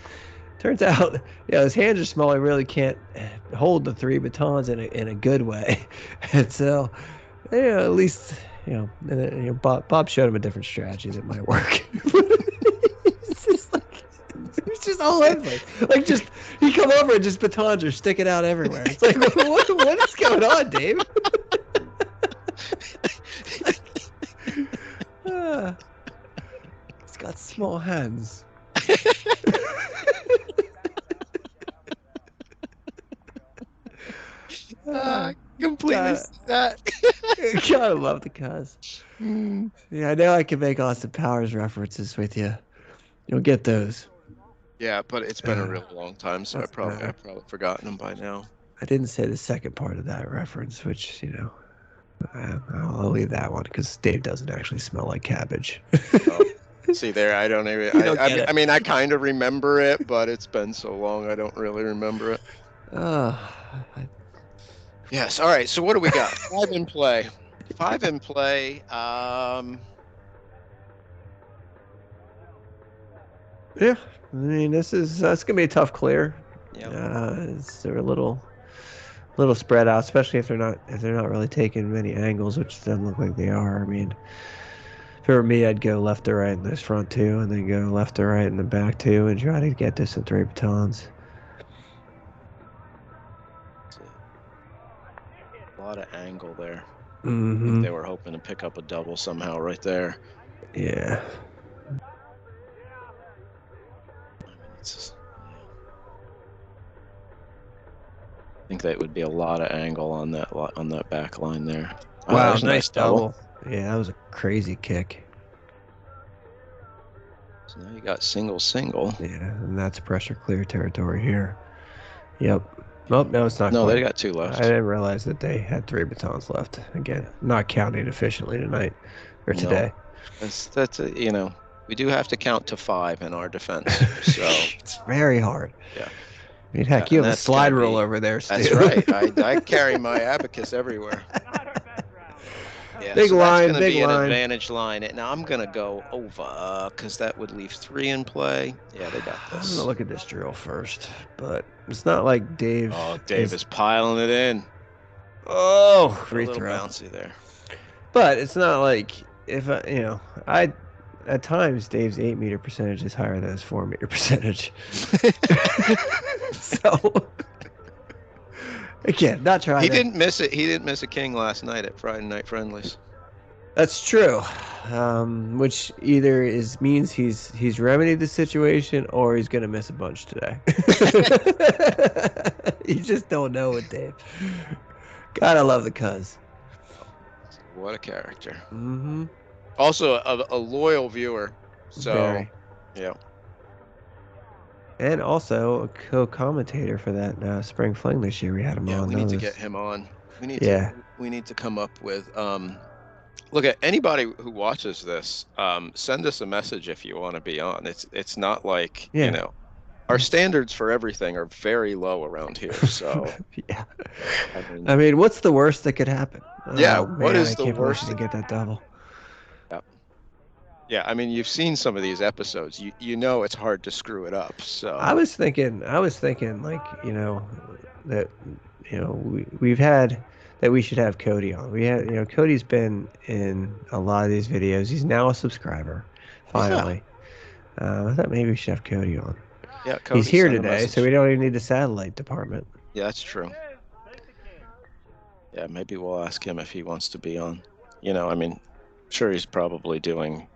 Turns out, his hands are small. He really can't hold the 3 batons in a good way. And so, Yeah, at least Bob showed him a different strategy that might work. It's just all over the place. Like just he come over and just batons are sticking out everywhere. It's like what is going on, Dave? He's got small hands. Completely see that. Gotta love the cuz. Yeah, I know I can make Austin Powers references with you. You'll get those. Yeah, but it's been a really long time, so I've probably forgotten them by now. I didn't say the second part of that reference, which, I'll leave that one because Dave doesn't actually smell like cabbage. Oh, see there, I don't even. I mean, I kind of remember it, but it's been so long, I don't really remember it. Yes. All right. So what do we got? 5 in play. 5 in play. Yeah. I mean, that's gonna be a tough clear. Yeah. They're a little spread out, especially if they're not really taking many angles, which doesn't look like they are. I mean, if it were me, I'd go left to right in this front two, and then go left to right in the back two, and try to get this in 3 batons. A lot of angle there. Mm-hmm. I think they were hoping to pick up a double somehow right there. Yeah. I think that would be a lot of angle on that back line there. Wow, nice double. Yeah, that was a crazy kick. So now you got single. Yeah, and that's pressure clear territory here. Yep. Oh, no, it's not. No, quite. they got 2 left. I didn't realize that they had 3 batons left. Again, not counting efficiently tonight or today. That's we do have to count to 5 in our defense. So it's very hard. Yeah. I mean, heck, you have a slide rule over there, Steve. That's right. I carry my abacus everywhere. Yeah, big line, that's big be line. An advantage line. Now I'm gonna go over because that would leave 3 in play. Yeah, they got this. I'm gonna look at this drill first, but it's not like Dave. Oh, Dave is piling it in. Oh, free a little throw. Bouncy there. But it's not like if I at times Dave's 8-meter percentage is higher than his 4-meter percentage. So again, not trying. He didn't miss it. He didn't miss a king last night at Friday Night Friendlies. That's true. Which either means he's remedied the situation or he's gonna miss a bunch today. You just don't know it, Dave. Gotta love the cuz. What a character. Mm-hmm. Also a loyal viewer. So Very. Yeah. And also a co-commentator for that Spring Fling this year. We had him on. We need to get him on. We need to come up with look at anybody who watches this, send us a message if you want to be on. It's not like our standards for everything are very low around here. So yeah. I mean, what's the worst that could happen? What is the worst to get that double? Yeah, I mean, you've seen some of these episodes. You know it's hard to screw it up. So I was thinking like, that we've had that we should have Cody on. We had Cody's been in a lot of these videos. He's now a subscriber, finally. Yeah. I thought maybe we should have Cody on. Yeah, Cody, he's here today, so we don't even need the satellite department. Yeah, that's true. Yeah, maybe we'll ask him if he wants to be on. I mean, sure he's probably doing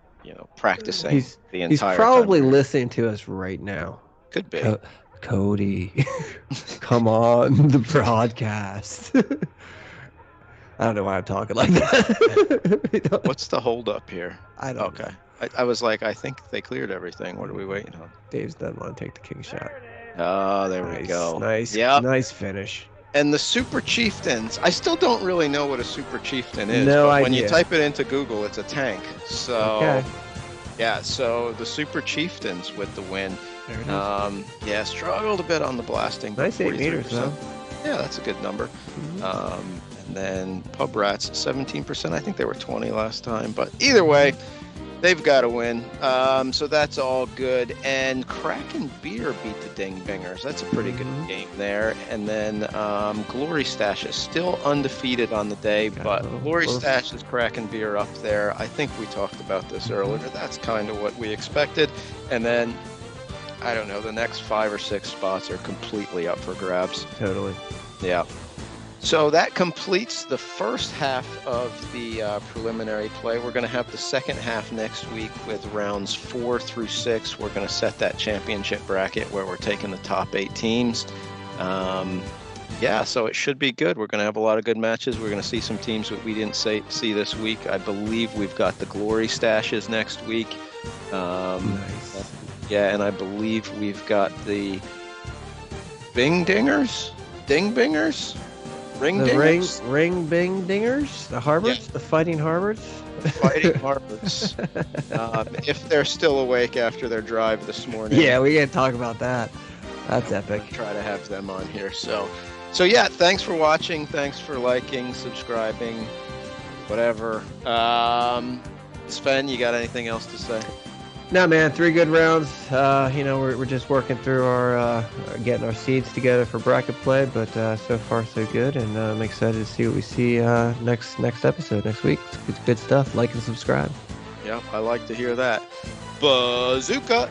practicing the entire He's probably time. listening to us right now. Could be. Cody, come on the broadcast. I don't know why I'm talking like that. What's the holdup here? I don't know. I was like, I think they cleared everything. What are we waiting on? Dave's doesn't want to take the king shot. Oh, there we go. Nice. Yeah. Nice finish. And the Super Chieftains, I still don't really know what a Super Chieftain is. No but idea. When you type it into Google, it's a tank. So, okay. Yeah, so the Super Chieftains with the win. There it is. Struggled a bit on the blasting. Nice 8 meters, though. Yeah, that's a good number. And then Pub Rats, 17%. I think they were 20 last time. But either way, They've got to win. So that's all good. And Kraken Beer beat the Ding Bingers. That's a pretty good game there. And then Glory Stash is still undefeated on the day, but Glory Stash is Kraken Beer up there. I think we talked about this earlier. That's kind of what we expected. And then, I don't know, the next 5 or 6 spots are completely up for grabs. Totally. Yeah. So that completes the first half of the preliminary play. We're going to have the second half next week with rounds 4 through 6. We're going to set that championship bracket where we're taking the top 8 teams. So it should be good. We're going to have a lot of good matches. We're going to see some teams that we didn't see this week. I believe we've got the Glory Stashes next week. Nice. Yeah, and I believe we've got the Ding Bingers? Ring Bing Dingers, the Harvards, the Fighting Harvards. Fighting Harvards. If they're still awake after their drive this morning. Yeah, we gotta talk about that. That's epic. Try to have them on here. So yeah, thanks for watching. Thanks for liking, subscribing, whatever. Sven, you got anything else to say? No, man, 3 good rounds. We're just working through our getting our seeds together for bracket play, but so far so good, and I'm excited to see what we see next episode next week. It's good stuff. Like and subscribe. Yeah, I like to hear that. Bazooka.